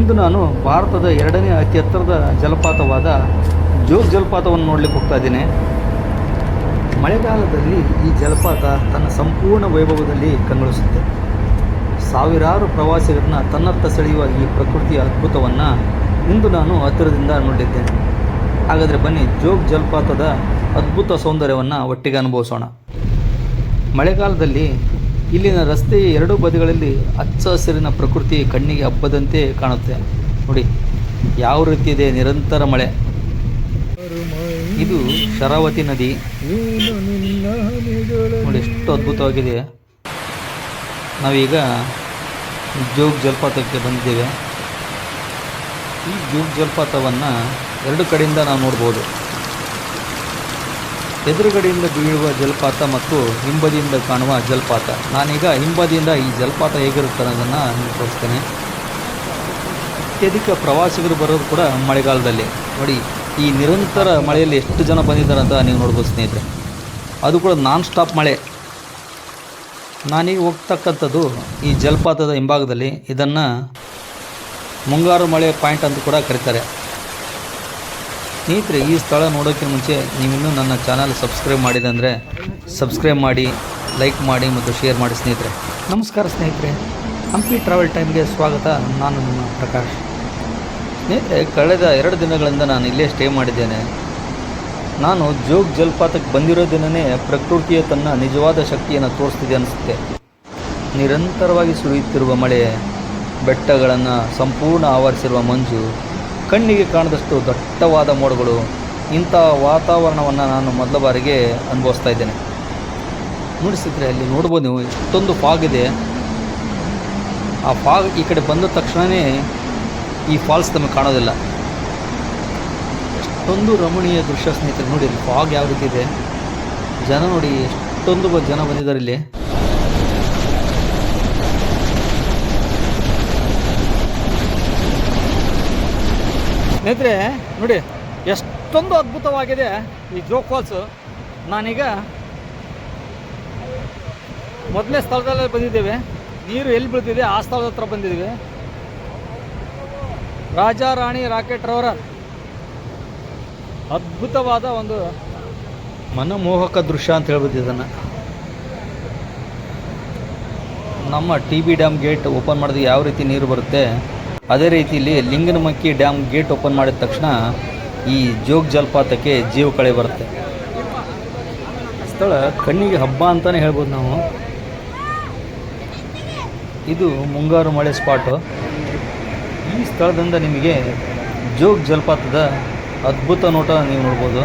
ಇಂದು ನಾನು ಭಾರತದ ಎರಡನೇ ಅತಿ ಎತ್ತರದ ಜಲಪಾತವಾದ ಜೋಗ್ ಜಲಪಾತವನ್ನು ನೋಡಲಿಕ್ಕೆ ಹೋಗ್ತಾ ಇದ್ದೀನಿ. ಮಳೆಗಾಲದಲ್ಲಿ ಈ ಜಲಪಾತ ತನ್ನ ಸಂಪೂರ್ಣ ವೈಭವದಲ್ಲಿ ಕಂಗೊಳಿಸುತ್ತೆ. ಸಾವಿರಾರು ಪ್ರವಾಸಿಗರನ್ನ ತನ್ನತ್ತ ಸೆಳೆಯುವ ಈ ಪ್ರಕೃತಿಯ ಅದ್ಭುತವನ್ನು ಇಂದು ನಾನು ಹತ್ತಿರದಿಂದ ನೋಡಿದ್ದೇನೆ. ಹಾಗಾದರೆ ಬನ್ನಿ, ಜೋಗ್ ಜಲಪಾತದ ಅದ್ಭುತ ಸೌಂದರ್ಯವನ್ನು ಒಟ್ಟಿಗೆ ಅನುಭವಿಸೋಣ. ಮಳೆಗಾಲದಲ್ಲಿ ಇಲ್ಲಿನ ರಸ್ತೆಯ ಎರಡೂ ಬದಿಗಳಲ್ಲಿ ಹಚ್ಚ ಹಸಿರಿನ ಪ್ರಕೃತಿ ಕಣ್ಣಿಗೆ ಹಬ್ಬದಂತೆ ಕಾಣುತ್ತೆ. ನೋಡಿ ಯಾವ ರೀತಿ ಇದೆ, ನಿರಂತರ ಮಳೆ. ಇದು ಶರಾವತಿ ನದಿ. ನೋಡಿ ಎಷ್ಟು ಅದ್ಭುತವಾಗಿದೆ. ನಾವೀಗ ಜೋಗ್ ಜಲಪಾತಕ್ಕೆ ಬಂದಿದ್ದೇವೆ. ಈ ಜೋಗ್ ಜಲಪಾತವನ್ನು ಎರಡು ಕಡೆಯಿಂದ ನಾವು ನೋಡ್ಬೋದು. ಎದುರುಗಡೆಯಿಂದ ಬೀಳುವ ಜಲಪಾತ ಮತ್ತು ಹಿಂಬದಿಯಿಂದ ಕಾಣುವ ಜಲಪಾತ. ನಾನೀಗ ಹಿಂಬದಿಯಿಂದ ಈ ಜಲಪಾತ ಹೇಗಿರುತ್ತೆ ಅನ್ನೋದನ್ನು ತೋರಿಸ್ತೇನೆ. ಅತ್ಯಧಿಕ ಪ್ರವಾಸಿಗರು ಬರೋದು ಕೂಡ ಮಳೆಗಾಲದಲ್ಲಿ. ನೋಡಿ ಈ ನಿರಂತರ ಮಳೆಯಲ್ಲಿ ಎಷ್ಟು ಜನ ಬಂದಿದ್ದಾರೆ ಅಂತ ನೀವು ನೋಡ್ಬೋದು ಸ್ನೇಹಿತರೆ. ಅದು ಕೂಡ ನಾನ್ ಸ್ಟಾಪ್ ಮಳೆ. ನಾನೀಗ ಹೋಗ್ತಕ್ಕಂಥದ್ದು ಈ ಜಲಪಾತದ ಹಿಂಭಾಗದಲ್ಲಿ. ಇದನ್ನು ಮುಂಗಾರು ಮಳೆ ಪಾಯಿಂಟ್ ಅಂತ ಕೂಡ ಕರೀತಾರೆ. ಸ್ನೇಹಿತರೆ, ಈ ಸ್ಥಳ ನೋಡೋಕ್ಕಿಂತ ಮುಂಚೆ ನೀವಿನ್ನೂ ನನ್ನ ಚಾನಲ್ ಸಬ್ಸ್ಕ್ರೈಬ್ ಮಾಡಿದೆ ಅಂದರೆ ಸಬ್ಸ್ಕ್ರೈಬ್ ಮಾಡಿ, ಲೈಕ್ ಮಾಡಿ ಮತ್ತು ಶೇರ್ ಮಾಡಿ ಸ್ನೇಹಿತರೆ. ನಮಸ್ಕಾರ ಸ್ನೇಹಿತರೆ, ಹಂಪಿ ಟ್ರಾವೆಲ್ ಟೈಮ್ಗೆ ಸ್ವಾಗತ. ನಾನು ನಿಮ್ಮ ಪ್ರಕಾಶ್. ಸ್ನೇಹಿತರೆ, ಕಳೆದ 2 ದಿನಗಳಿಂದ ನಾನು ಇಲ್ಲೇ ಸ್ಟೇ ಮಾಡಿದ್ದೇನೆ. ನಾನು ಜೋಗ್ ಜಲಪಾತಕ್ಕೆ ಬಂದಿರೋ ದಿನವೇ ಪ್ರಕೃತಿಯ ತನ್ನ ನಿಜವಾದ ಶಕ್ತಿಯನ್ನು ತೋರಿಸ್ತಿದೆ ಅನಿಸುತ್ತೆ. ನಿರಂತರವಾಗಿ ಸುರಿಯುತ್ತಿರುವ ಮಳೆ, ಬೆಟ್ಟಗಳನ್ನು ಸಂಪೂರ್ಣ ಆವರಿಸಿರುವ ಮಂಜು, ಕಣ್ಣಿಗೆ ಕಾಣದಷ್ಟು ದಟ್ಟವಾದ ಮೋಡಗಳು. ಇಂಥ ವಾತಾವರಣವನ್ನು ನಾನು ಮೊದಲ ಬಾರಿಗೆ ಅನುಭವಿಸ್ತಾ ಇದ್ದೇನೆ. ನೋಡಿ ಸ್ನೇಹಿತರೆ, ಅಲ್ಲಿ ನೋಡ್ಬೋದು ನೀವು ಎಷ್ಟೊಂದು ಫಾಗ್ ಇದೆ. ಆ ಫಾಗ್ ಈ ಕಡೆ ಬಂದ ತಕ್ಷಣವೇ ಈ ಫಾಲ್ಸ್ ನಮಗೆ ಕಾಣೋದಿಲ್ಲ. ಎಷ್ಟೊಂದು ರಮಣೀಯ ದೃಶ್ಯ ಸ್ನೇಹಿತರೆ. ನೋಡಿ ಇಲ್ಲಿ ಫಾಗ್ ಯಾವ ರೀತಿ ಇದೆ. ಜನ ನೋಡಿ ಎಷ್ಟೊಂದು ಜನ ಬಂದಿದ್ದಾರೆ ಇಲ್ಲಿ. ಸ್ನೇಹಿತರೆ ನೋಡಿ ಎಷ್ಟೊಂದು ಅದ್ಭುತವಾಗಿದೆ ಈ ಜೋಗ್ ಫಾಲ್ಸು. ನಾನೀಗ ಮೊದಲನೇ ಸ್ಥಳದಲ್ಲೇ ಬಂದಿದ್ದೇವೆ. ನೀರು ಎಲ್ಲಿ ಬೀಳ್ತಿದೆ ಆ ಸ್ಥಳದ ಹತ್ರ ಬಂದಿದ್ದೀವಿ. ರಾಜಾ ರಾಣಿ ರಾಕೆಟ್ ರೋವರ್. ಅದ್ಭುತವಾದ ಒಂದು ಮನಮೋಹಕ ದೃಶ್ಯ ಅಂತ ಹೇಳ್ಬೋದು ಇದನ್ನು. ನಮ್ಮ TB ಡ್ಯಾಮ್ ಗೇಟ್ ಓಪನ್ ಮಾಡಿದ್ರೆ ಯಾವ ರೀತಿ ನೀರು ಬರುತ್ತೆ, ಅದೇ ರೀತಿಯಲ್ಲಿ ಲಿಂಗನಮಕ್ಕಿ ಡ್ಯಾಮ್ ಗೇಟ್ ಓಪನ್ ಮಾಡಿದ ತಕ್ಷಣ ಈ ಜೋಗ್ ಜಲಪಾತಕ್ಕೆ ಜೀವ ಕಳೆ ಬರುತ್ತೆ. ಸ್ಥಳ ಕಣ್ಣಿಗೆ ಹಬ್ಬ ಅಂತಲೇ ಹೇಳ್ಬೋದು ನಾವು. ಇದು ಮುಂಗಾರು ಮಳೆ ಸ್ಪಾಟು. ಈ ಸ್ಥಳದಿಂದ ನಿಮಗೆ ಜೋಗ್ ಜಲಪಾತದ ಅದ್ಭುತ ನೋಟ ನೀವು ನೋಡ್ಬೋದು.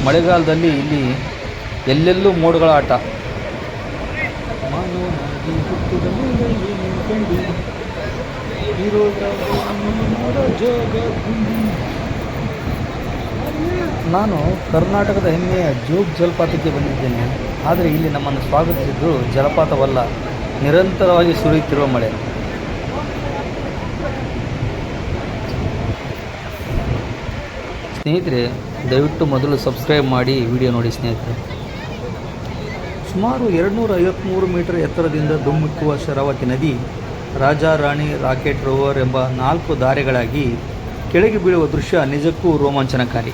ಮಳೆಗಾಲದಲ್ಲಿ ಇಲ್ಲಿ ಎಲ್ಲೆಲ್ಲೂ ಮೋಡಗಳ ಆಟ. ನಾನು ಕರ್ನಾಟಕದ ಹೆಮ್ಮೆಯ ಜೋಗ್ ಜಲಪಾತಕ್ಕೆ ಬಂದಿದ್ದೇನೆ. ಆದರೆ ಇಲ್ಲಿ ನಮ್ಮನ್ನು ಸ್ವಾಗತಿಸಿದ್ದು ಜಲಪಾತವಲ್ಲ, ನಿರಂತರವಾಗಿ ಸುರಿಯುತ್ತಿರುವ ಮಳೆ. ಸ್ನೇಹಿತರೆ, ದಯವಿಟ್ಟು ಮೊದಲು ಸಬ್ಸ್ಕ್ರೈಬ್ ಮಾಡಿ ವಿಡಿಯೋ ನೋಡಿ ಸ್ನೇಹಿತರೆ. ಸುಮಾರು 253 ಮೀಟರ್ ಎತ್ತರದಿಂದ ಧುಮ್ಮಿಕ್ಕುವ ಶರಾವತಿ ನದಿ ರಾಜಾ ರಾಣಿ ರಾಕೆಟ್ ರೋವರ್ ಎಂಬ 4 ದಾರಿಗಳಾಗಿ ಕೆಳಗೆ ಬೀಳುವ ದೃಶ್ಯ ನಿಜಕ್ಕೂ ರೋಮಾಂಚನಕಾರಿ.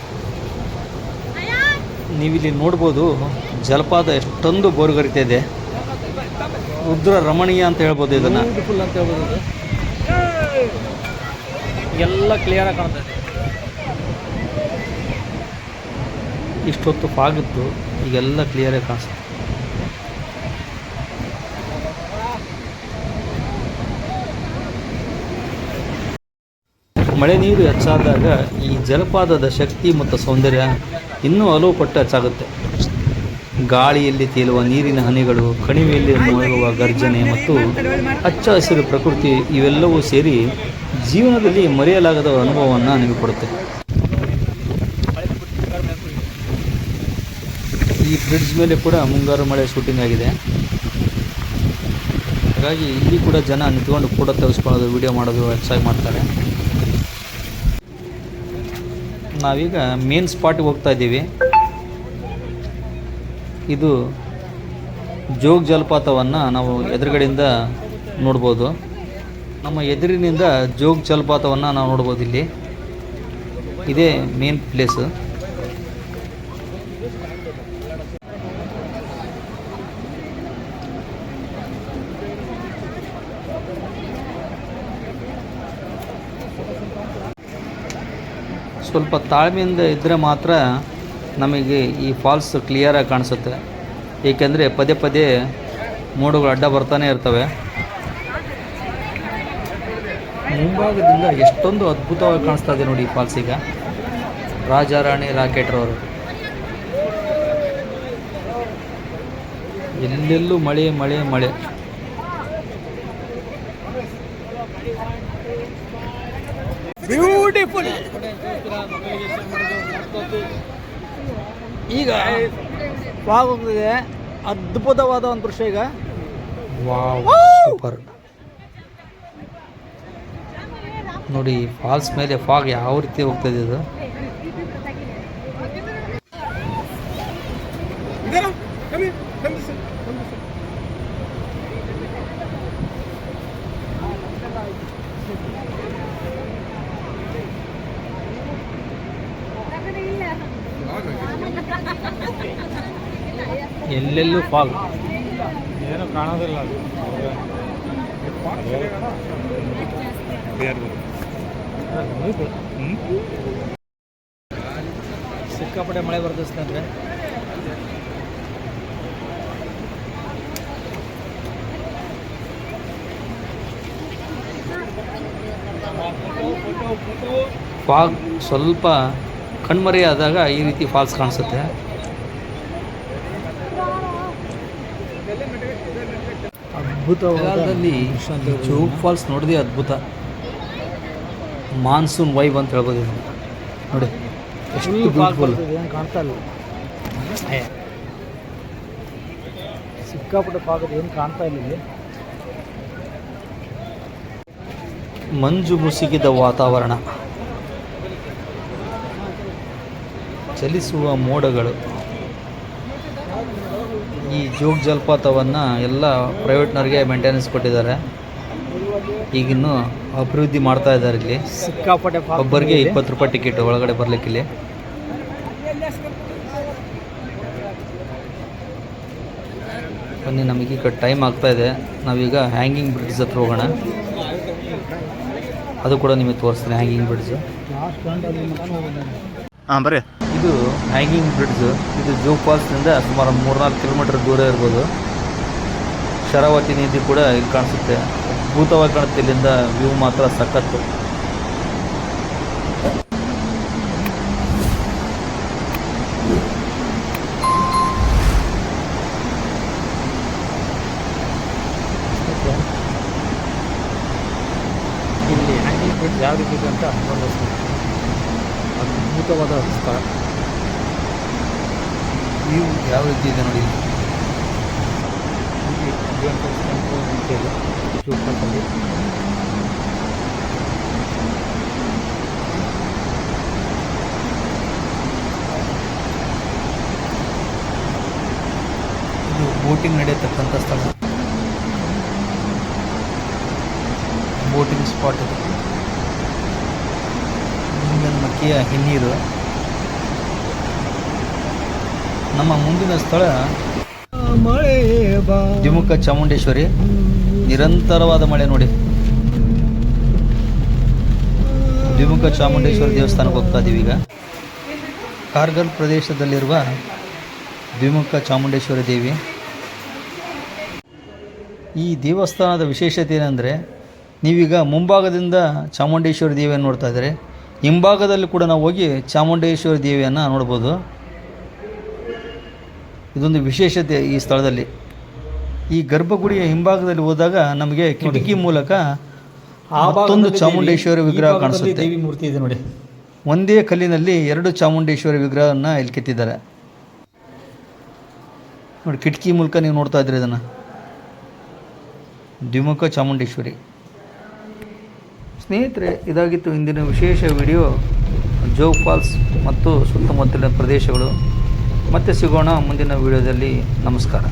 ನೀವಿಲ್ಲಿ ನೋಡ್ಬೋದು ಜಲಪಾತ ಎಷ್ಟೊಂದು ಬೋರುಗರಿತಾ ಇದೆ. ರುದ್ರ ರಮಣೀಯ ಅಂತ ಹೇಳ್ಬೋದು ಇದನ್ನು. ಬ್ಯೂಟಿಫುಲ್ ಅಂತ ಹೇಳ್ಬೋದು. ಎಲ್ಲ ಕ್ಲಿಯರಾಗಿ ಕಾಣ್ತಾ ಇದೆ. ಇಷ್ಟೊತ್ತು ಫಾಗಿತ್ತು, ಈಗೆಲ್ಲ ಕ್ಲಿಯರಾಗಿ ಕಾಣಿಸುತ್ತೆ. ಮಳೆ ನೀರು ಹೆಚ್ಚಾದಾಗ ಈ ಜಲಪಾತದ ಶಕ್ತಿ ಮತ್ತು ಸೌಂದರ್ಯ ಇನ್ನೂ ಹಲವು ಪಟ್ಟು ಹೆಚ್ಚಾಗುತ್ತೆ. ಗಾಳಿಯಲ್ಲಿ ತೇಲುವ ನೀರಿನ ಹನಿಗಳು, ಕಣಿವೆಯಲ್ಲಿ ಮೊಳಗುವ ಗರ್ಜನೆ ಮತ್ತು ಹಚ್ಚ ಹಸಿರು ಪ್ರಕೃತಿ ಇವೆಲ್ಲವೂ ಸೇರಿ ಜೀವನದಲ್ಲಿ ಮರೆಯಲಾಗದ ಅನುಭವವನ್ನು ನಿಮಗೆ ಕೊಡುತ್ತೆ. ಈ ಬ್ರಿಡ್ಜ್ ಮೇಲೆ ಕೂಡ ಮುಂಗಾರು ಮಳೆ ಶೂಟಿಂಗ್ ಆಗಿದೆ. ಹಾಗಾಗಿ ಇಲ್ಲಿ ಕೂಡ ಜನ ನಿಂತ್ಕೊಂಡು ಫೋಟೋ ತೆಗೆಸ್ಕೊಳ್ಳೋದು, ವಿಡಿಯೋ ಮಾಡೋದು ಹೆಚ್ಚಾಗಿ ಮಾಡ್ತಾರೆ. ನಾವೀಗ ಮೇನ್ ಸ್ಪಾಟಿಗೆ ಹೋಗ್ತಾ ಇದ್ದೀವಿ. ಇದು ಜೋಗ್ ಜಲಪಾತವನ್ನು ನಾವು ಎದುರುಗಡೆಯಿಂದ ನೋಡ್ಬೋದು. ನಮ್ಮ ಎದುರಿನಿಂದ ಜೋಗ ಜಲಪಾತವನ್ನು ನಾವು ನೋಡ್ಬೋದು. ಇಲ್ಲಿ ಇದೇ ಮೇನ್ ಪ್ಲೇಸು. ಸ್ವಲ್ಪ ತಾಳ್ಮೆಯಿಂದ ಇದ್ದರೆ ಮಾತ್ರ ನಮಗೆ ಈ ಫಾಲ್ಸ್ ಕ್ಲಿಯರಾಗಿ ಕಾಣಿಸುತ್ತೆ. ಏಕೆಂದರೆ ಪದೇ ಪದೇ ಮೋಡಗಳು ಅಡ್ಡ ಬರ್ತಾನೆ ಇರ್ತವೆ. ಮುಂಭಾಗದಿಂದ ಎಷ್ಟೊಂದು ಅದ್ಭುತವಾಗಿ ಕಾಣಿಸ್ತಾ ಇದೆ ನೋಡಿ ಈ ಫಾಲ್ಸ್. ಈಗ ರಾಜಾರಾಣಿ ರಾಕೆಟ್ರವರು ಎಲ್ಲೆಲ್ಲೂ ಮಳೆ ಮಳೆ ಮಳೆ. ಬ್ಯೂಟಿಫುಲ್. ಈಗ ಫಾಗ್ ಹೋಗ್ತಿದೆ. ಅದ್ಭುತವಾದ ಒಂದು ದೃಶ್ಯ. ಈಗ ವಾವ್, ಸೂಪರ್ ನೋಡಿ. ಫಾಲ್ಸ್ ಮೇಲೆ ಫಾಗ್ ಯಾವ ರೀತಿ ಹೋಗ್ತದೆ ಇದು. ಎಲ್ಲೆಲ್ಲೂ ಫಾಗ್, ಏನು ಕಾಣೋದಿಲ್ಲ. ಸಿಕ್ಕಾಪಟ್ಟೆ ಮಳೆ ಬರ್ತಿಸ್ತಂದ್ರೆ. ಫಾಗ್ ಸ್ವಲ್ಪ ಕಣ್ಮರೆ ಆದಾಗ ಈ ರೀತಿ ಫಾಲ್ಸ್ ಕಾಣಿಸುತ್ತೆ. ಅದ್ಭುತವಾದಲ್ಲಿ ಜೋಗ ಫಾಲ್ಸ್ ನೋಡಿದೆ ಅದ್ಭುತ. ಮಾನ್ಸೂನ್ ವೈಬ್ ಅಂತ ಹೇಳ್ಬೋದು ಇದು. ನೋಡಿ ಎಷ್ಟು ಬ್ಯೂಟಿಫುಲ್ ಕಾಣ್ತಾ ಇಲ್ಲ. ಸಿಕ್ಕಾಪಟ್ಟೆ ಫಾಗ್ ಏನು ಕಾಣ್ತಾ ಇಲ್ಲ ಇಲ್ಲಿ. ಮಂಜು ಮುಸುಕಿದ ವಾತಾವರಣ, ಚಲಿಸುವ ಮೋಡಗಳು. ಈ ಜೋಗ ಜಲಪಾತವನ್ನು ಎಲ್ಲ ಪ್ರೈವೇಟ್ನವ್ರಿಗೆ ಮೇಂಟೆನೆನ್ಸ್ ಕೊಟ್ಟಿದ್ದಾರೆ. ಈಗಿನ್ನೂ ಅಭಿವೃದ್ಧಿ ಮಾಡ್ತಾ ಇದ್ದಾರೆ. ಇಲ್ಲಿ ಸಿಕ್ಕಾಪಟ್ಟೆ ಒಬ್ಬರಿಗೆ 20 ರೂಪಾಯಿ ಟಿಕೆಟ್ ಒಳಗಡೆ ಬರಲಿಕ್ಕಿಲ್ಲಿ. ಬನ್ನಿ, ನಮಗೀಗ ಟೈಮ್ ಆಗ್ತಾ ಇದೆ. ನಾವೀಗ ಹ್ಯಾಂಗಿಂಗ್ ಬ್ರಿಡ್ಜ್ ಹತ್ರ ಹೋಗೋಣ. ಅದು ಕೂಡ ನಿಮಗೆ ತೋರಿಸ್ತೀನಿ. ಹ್ಯಾಂಗಿಂಗ್ ಬ್ರಿಡ್ಜ್ ಬರ್ರಿ. ಇದು ಹ್ಯಾಂಗಿಂಗ್ ಬ್ರಿಡ್ಜ್. ಇದು ಜೋಗ ಫಾಲ್ಸ್ನಿಂದ ಸುಮಾರು 3-4 ಕಿಲೋಮೀಟರ್ ದೂರ ಇರ್ಬೋದು. ಶರಾವತಿ ನದಿ ಕೂಡ ಇಲ್ಲಿ ಕಾಣಿಸುತ್ತೆ. ಅದ್ಭುತವಾಗಿ ಕಾಣುತ್ತೆ. ಇಲ್ಲಿಂದ ವ್ಯೂ ಮಾತ್ರ ಸಖತ್ತು. ಇಲ್ಲಿ ಹ್ಯಾಂಗಿಂಗ್ ಬ್ರಿಡ್ಜ್ ಯಾವ ರೀತಿ ಇದೆ ಅಂತ ನೋಡೋದು. ಅದ್ಭುತವಾದ ಸ್ಥಳ. ವ್ಯೂ ಯಾವ ರೀತಿ ಇದೆ ನೋಡಿ. ಇದು ಬೋಟಿಂಗ್ ನಡೆಯತಕ್ಕಂಥ ಸ್ಥಳ. ಬೋಟಿಂಗ್ ಸ್ಪಾಟ್ ಇದು. ಮಕ್ಕಿಯ ಹಿನ್ನೀರು. ನಮ್ಮ ಮುಂದಿನ ಸ್ಥಳ ದ್ವಿಮುಖ ಚಾಮುಂಡೇಶ್ವರಿ. ನಿರಂತರವಾದ ಮಳೆ ನೋಡಿ. ದ್ವಿಮುಖ ಚಾಮುಂಡೇಶ್ವರಿ ದೇವಸ್ಥಾನಕ್ಕೆ ಹೋಗ್ತಾ ಇದ್ದೀವಿ ಈಗ. ಕಾರ್ಗಲ್ ಪ್ರದೇಶದಲ್ಲಿರುವ ದ್ವಿಮುಖ ಚಾಮುಂಡೇಶ್ವರಿ ದೇವಿ. ಈ ದೇವಸ್ಥಾನದ ವಿಶೇಷತೆ ಏನಂದರೆ, ನೀವೀಗ ಮುಂಭಾಗದಿಂದ ಚಾಮುಂಡೇಶ್ವರಿ ದೇವಿಯನ್ನು ನೋಡ್ತಾ ಇದ್ದಾರೆ. ಹಿಂಭಾಗದಲ್ಲಿ ಕೂಡ ನಾವು ಹೋಗಿ ಚಾಮುಂಡೇಶ್ವರಿ ದೇವಿಯನ್ನು ನೋಡ್ಬೋದು. ಇದೊಂದು ವಿಶೇಷತೆ ಈ ಸ್ಥಳದಲ್ಲಿ. ಈ ಗರ್ಭಗುಡಿಯ ಹಿಂಭಾಗದಲ್ಲಿ ಹೋದಾಗ ನಮಗೆ ಕಿಟಕಿ ಮೂಲಕ ಮತ್ತೊಂದು ಚಾಮುಂಡೇಶ್ವರಿ ವಿಗ್ರಹ ಕಾಣಿಸುತ್ತೆ. ದೇವಿ ಮೂರ್ತಿ ಇದೆ ನೋಡಿ. ಒಂದೇ ಕಲ್ಲಿನಲ್ಲಿ 2 ಚಾಮುಂಡೇಶ್ವರಿ ವಿಗ್ರಹವನ್ನು ಇಲ್ಲಿ ಕೆತ್ತಿದ್ದಾರೆ ನೋಡಿ. ಕಿಟಕಿ ಮೂಲಕ ನೀವು ನೋಡ್ತಾ ಇದ್ದೀರಿ ಇದನ್ನು. ದ್ವಿಮುಖ ಚಾಮುಂಡೇಶ್ವರಿ. ಸ್ನೇಹಿತರೆ, ಇದಾಗಿತ್ತು ಇಂದಿನ ವಿಶೇಷ ವಿಡಿಯೋ. ಜೋಗ ಫಾಲ್ಸ್ ಮತ್ತು ಸುತ್ತಮುತ್ತಲಿನ ಪ್ರದೇಶಗಳು. ಮತ್ತೆ ಸಿಗೋಣ ಮುಂದಿನ ವಿಡಿಯೋದಲ್ಲಿ. ನಮಸ್ಕಾರ.